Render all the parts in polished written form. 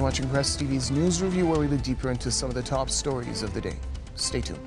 watching Press TV's News Review, where we look deeper into some of the top stories of the day. Stay tuned.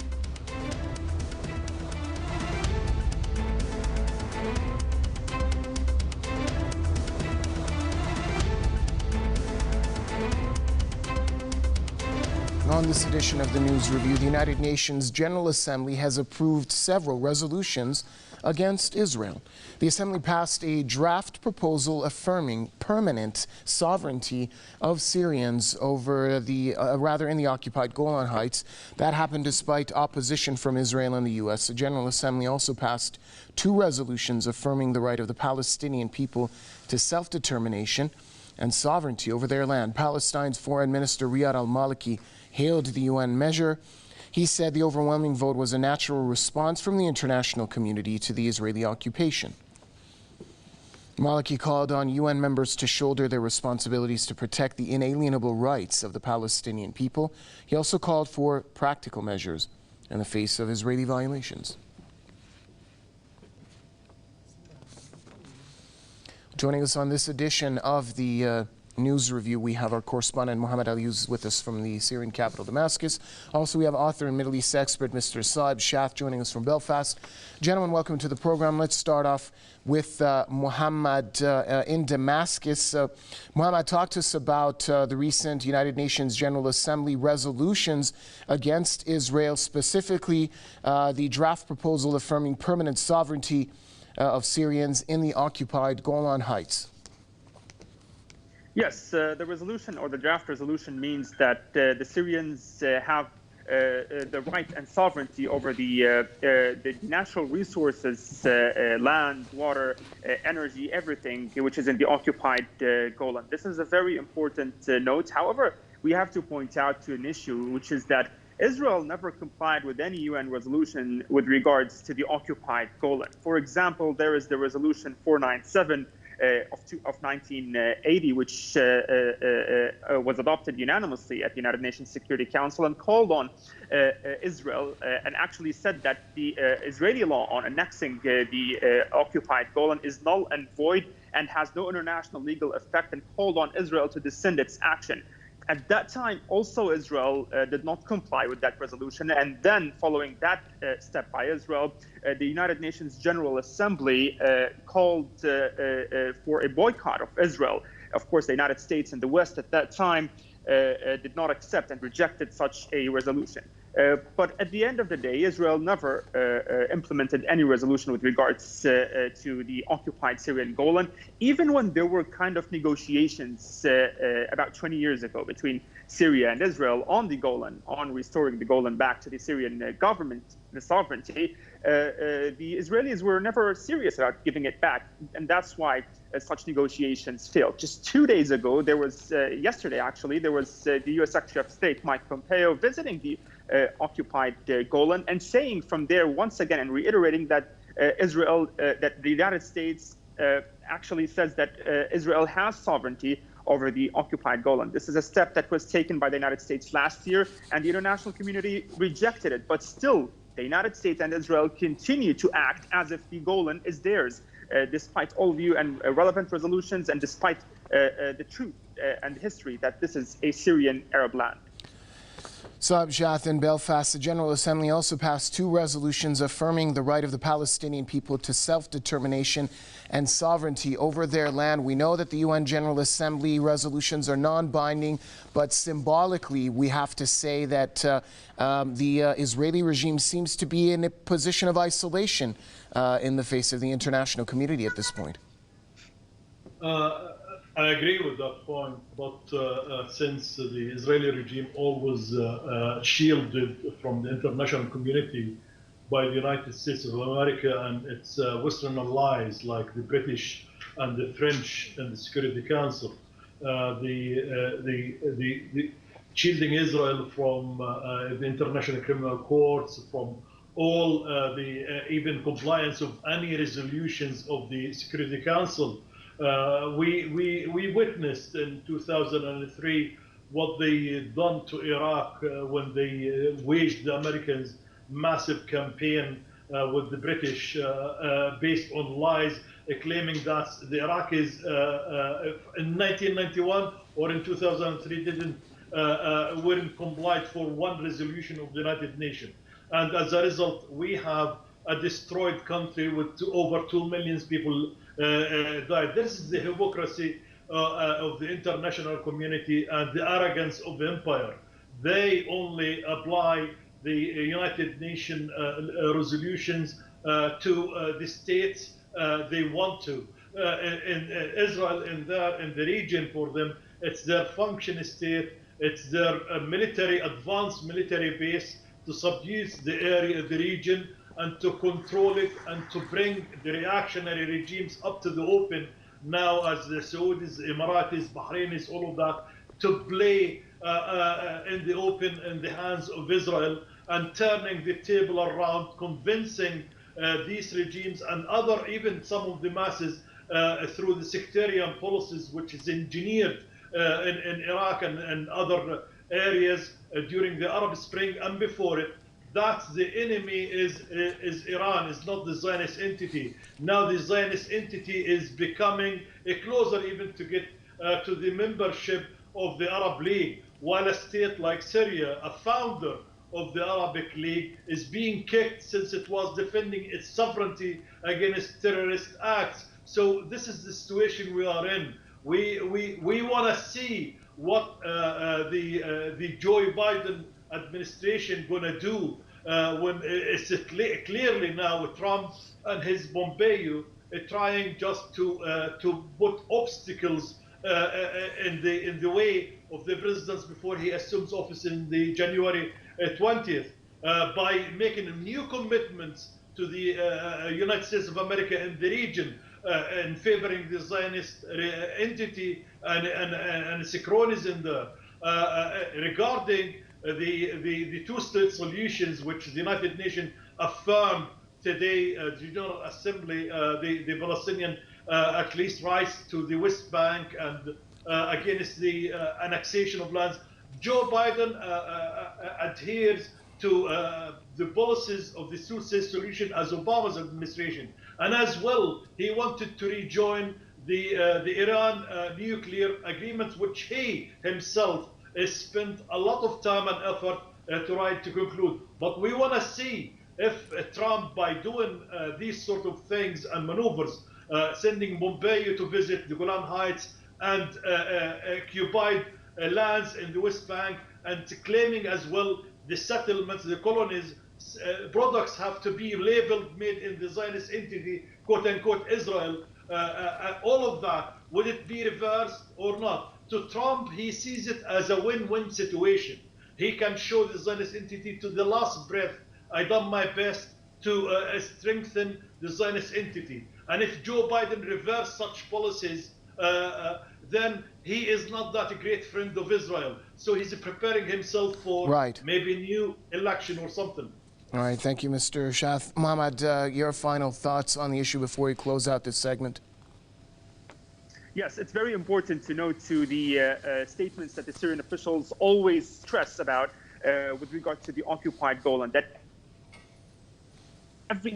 On this edition of the News Review, the United Nations General Assembly has approved several resolutions against Israel. The Assembly passed a draft proposal affirming permanent sovereignty of Syrians over in the occupied Golan Heights. That happened despite opposition from Israel and the U.S. The General Assembly also passed two resolutions affirming the right of the Palestinian people to self-determination and sovereignty over their land. Palestine's Foreign Minister Riyad al-Maliki hailed the UN measure. He said the overwhelming vote was a natural response from the international community to the Israeli occupation. Maliki called on UN members to shoulder their responsibilities to protect the inalienable rights of the Palestinian people. He also called for practical measures in the face of Israeli violations. Joining us on this edition of the News Review, we have our correspondent Mohammed Ali, who's with us from the Syrian capital, Damascus. Also, we have author and Middle East expert Mr. Saib Shath joining us from Belfast. Gentlemen, welcome to the program. Let's start off with Mohammed in Damascus. Mohammed, talk to us about the recent United Nations General Assembly resolutions against Israel, specifically the draft proposal affirming permanent sovereignty of Syrians in the occupied Golan Heights. Yes, the resolution or the draft resolution means that the Syrians have the right and sovereignty over the natural resources, land, water, energy, everything which is in the occupied Golan. This is a very important note. However, we have to point out to an issue, which is that Israel never complied with any UN resolution with regards to the occupied Golan. For example, there is the resolution 497 of 1980, which was adopted unanimously at the United Nations Security Council and called on Israel and actually said that the Israeli law on annexing the occupied Golan is null and void and has no international legal effect, and called on Israel to rescind its action. At that time, also Israel did not comply with that resolution, and then following that step by Israel, the United Nations General Assembly called for a boycott of Israel. Of course, the United States and the West at that time did not accept and rejected such a resolution. But at the end of the day, Israel never implemented any resolution with regards to the occupied Syrian Golan, even when there were kind of negotiations about 20 years ago between Syria and Israel on the Golan, on restoring the Golan back to the Syrian government, the sovereignty. The Israelis were never serious about giving it back, and that's why such negotiations failed. Just 2 days ago, there was, yesterday actually, there was the U.S. Secretary of State, Mike Pompeo, visiting the occupied Golan and saying from there once again and reiterating that that the United States actually says that Israel has sovereignty over the occupied Golan. This is a step that was taken by the United States last year, and the international community rejected it. But still, the United States and Israel continue to act as if the Golan is theirs, despite all view and relevant resolutions, and despite the truth and history that this is a Syrian Arab land. Saib Shath in Belfast, the General Assembly also passed two resolutions affirming the right of the Palestinian people to self-determination and sovereignty over their land. We know that the UN General Assembly resolutions are non-binding, but symbolically we have to say that the Israeli regime seems to be in a position of isolation in the face of the international community at this point. I agree with that point, but since the Israeli regime always shielded from the international community by the United States of America and its Western allies like the British and the French in the Security Council, the shielding Israel from the International Criminal Courts, from all even compliance of any resolutions of the Security Council. We witnessed in 2003 what they done to Iraq when they waged the Americans' massive campaign with the British based on lies, claiming that the Iraqis in 1991 or in 2003 weren't complied for one resolution of the United Nations. And as a result, we have a destroyed country with over 2 million people died. This is the hypocrisy of the international community and the arrogance of the empire. They only apply the United Nations resolutions to the states they want to. In Israel, in the region, for them, it's their function state, it's their advanced military base to subdue the area, the region, and to control it, and to bring the reactionary regimes up to the open now, as the Saudis, Emiratis, Bahrainis, all of that, to play in the open in the hands of Israel, and turning the table around, convincing these regimes and other, even some of the masses, through the sectarian policies which is engineered in Iraq and other areas during the Arab Spring and before it, that the enemy is Iran, is not the Zionist entity. Now the Zionist entity is becoming closer even to get to the membership of the Arab League, while a state like Syria, a founder of the Arabic League, is being kicked since it was defending its sovereignty against terrorist acts. So this is the situation we are in. We want to see what the Joe Biden administration going to do when it's clearly now with Trump and his Pompeo trying just to put obstacles in the way of the president before he assumes office in the January 20th by making new commitments to the United States of America and the region in favoring the Zionist entity and its cronies in there. Regarding the two-state solutions which the United Nations affirmed today, the General Assembly, the Palestinian at least rights to the West Bank and against the annexation of lands. Joe Biden adheres to the policies of the two-state solution as Obama's administration, and as well he wanted to rejoin the Iran nuclear agreement, which he himself has spent a lot of time and effort to try to conclude. But we want to see if Trump, by doing these sort of things and maneuvers, sending Pompeo to visit the Golan Heights and occupied lands in the West Bank, and claiming as well the settlements, the colonies, products have to be labeled made in the Zionist entity, quote unquote, Israel. All of that, would it be reversed or not? To Trump, he sees it as a win-win situation. He can show the Zionist entity to the last breath, I done my best to strengthen the Zionist entity. And if Joe Biden reversed such policies, then he is not that a great friend of Israel. So he's preparing himself for maybe a new election or something. All right, thank you, Mr. Shath. Mohammed, your final thoughts on the issue before we close out this segment? Yes, it's very important to note to the statements that the Syrian officials always stress about with regard to the occupied Golan, that every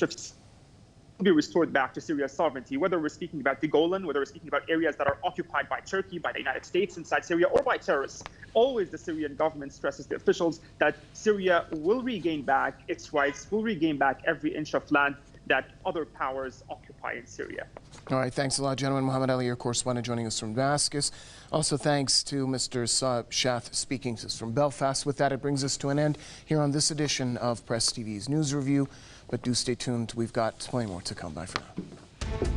be restored back to Syria's sovereignty, whether we're speaking about the Golan, whether we're speaking about areas that are occupied by Turkey, by the United States inside Syria, or by terrorists. Always the Syrian government stresses to officials that Syria will regain back its rights, will regain back every inch of land that other powers occupy in Syria. All right, thanks a lot, gentlemen. Mohammed Ali, your correspondent, joining us from Damascus. Also, thanks to Mr. Shath, speaking to us from Belfast. With that, it brings us to an end here on this edition of Press TV's News Review. But do stay tuned. We've got plenty more to come. Bye for now.